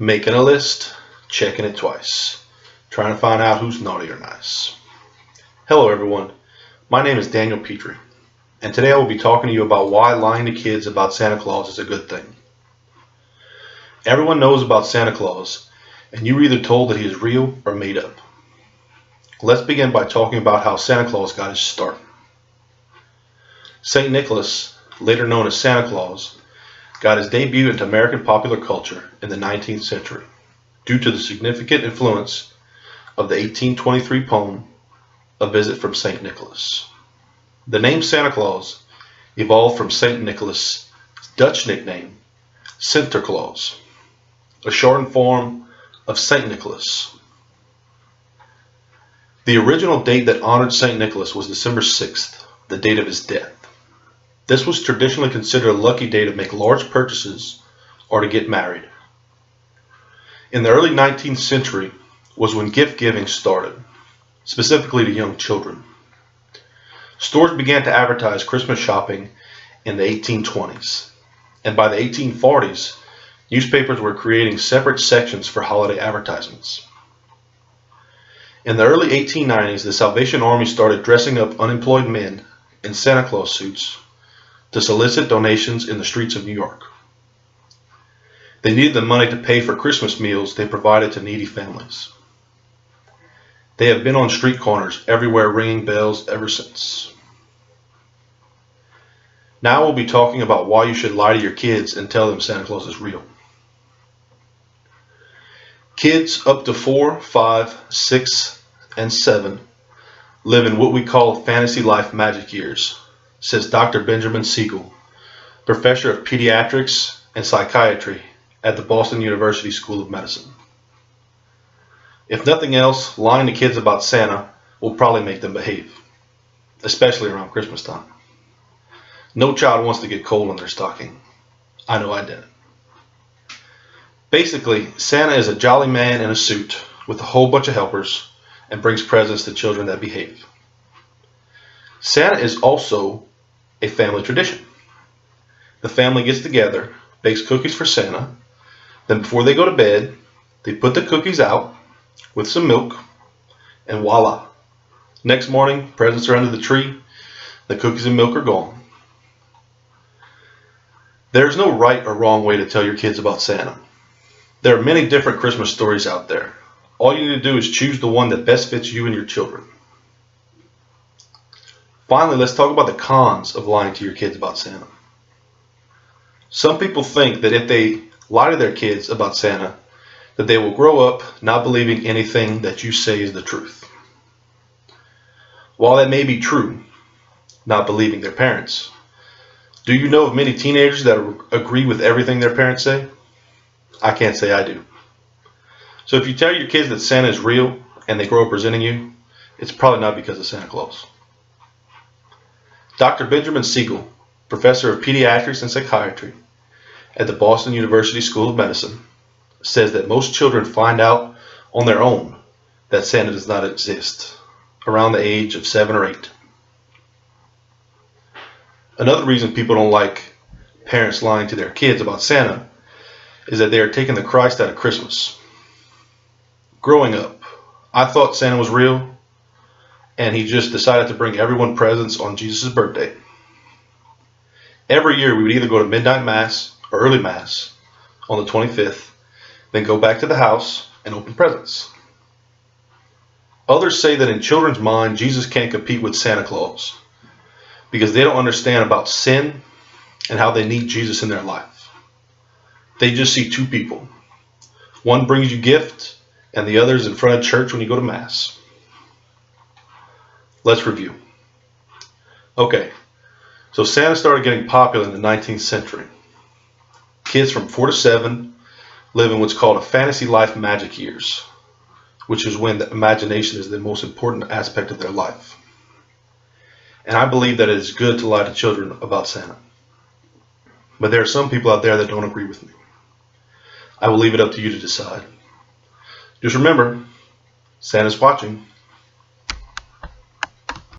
Making a list, checking it twice, trying to find out who's naughty or nice. Hello everyone, my name is Daniel Petry, and today I will be talking to you about why lying to kids about Santa Claus is a good thing. Everyone knows about Santa Claus, and you were either told that he is real or made up. Let's begin by talking about how Santa Claus got his start. St. Nicholas, later known as Santa Claus, got his debut into American popular culture in the 19th century due to the significant influence of the 1823 poem, A Visit from St. Nicholas. The name Santa Claus evolved from St. Nicholas' Dutch nickname, Sinterklaas, a shortened form of St. Nicholas. The original date that honored St. Nicholas was December 6th, the date of his death. This was traditionally considered a lucky day to make large purchases or to get married. In the early 19th century was when gift giving started, specifically to young children. Stores began to advertise Christmas shopping in the 1820s, and by the 1840s, newspapers were creating separate sections for holiday advertisements. In the early 1890s, the Salvation Army started dressing up unemployed men in Santa Claus suits to solicit donations in the streets of New York. They needed the money to pay for Christmas meals they provided to needy families. They have been on street corners everywhere ringing bells ever since. Now we'll be talking about why you should lie to your kids and tell them Santa Claus is real. Kids up to 4, 5, 6, and 7 live in what we call fantasy life magic years, says Dr. Benjamin Siegel, professor of pediatrics and psychiatry at the Boston University School of Medicine. If nothing else, lying to kids about Santa will probably make them behave, especially around Christmas time. No child wants to get coal in their stocking. I know I didn't. Basically, Santa is a jolly man in a suit with a whole bunch of helpers and brings presents to children that behave. Santa is also a family tradition. The family gets together, bakes cookies for Santa, then before they go to bed, they put the cookies out with some milk, and voila. Next morning, presents are under the tree, the cookies and milk are gone. There's no right or wrong way to tell your kids about Santa. There are many different Christmas stories out there. All you need to do is choose the one that best fits you and your children. Finally, let's talk about the cons of lying to your kids about Santa. Some people think that if they lie to their kids about Santa, that they will grow up not believing anything that you say is the truth. While that may be true, not believing their parents, do you know of many teenagers that agree with everything their parents say? I can't say I do. So if you tell your kids that Santa is real and they grow up resenting you, it's probably not because of Santa Claus. Dr. Benjamin Siegel, professor of pediatrics and psychiatry at the Boston University School of Medicine, says that most children find out on their own that Santa does not exist around the age of 7 or 8. Another reason people don't like parents lying to their kids about Santa is that they are taking the Christ out of Christmas. Growing up, I thought Santa was real, and he just decided to bring everyone presents on Jesus' birthday. Every year we would either go to midnight mass or early mass on the 25th, then go back to the house and open presents. Others say that in children's mind, Jesus can't compete with Santa Claus because they don't understand about sin and how they need Jesus in their life. They just see two people. One brings you gifts and the other is in front of church when you go to mass. Let's review. Okay, so Santa started getting popular in the 19th century. Kids from 4 to 7 live in what's called a fantasy life magic years, which is when the imagination is the most important aspect of their life. And I believe that it is good to lie to children about Santa. But there are some people out there that don't agree with me. I will leave it up to you to decide. Just remember, Santa's watching.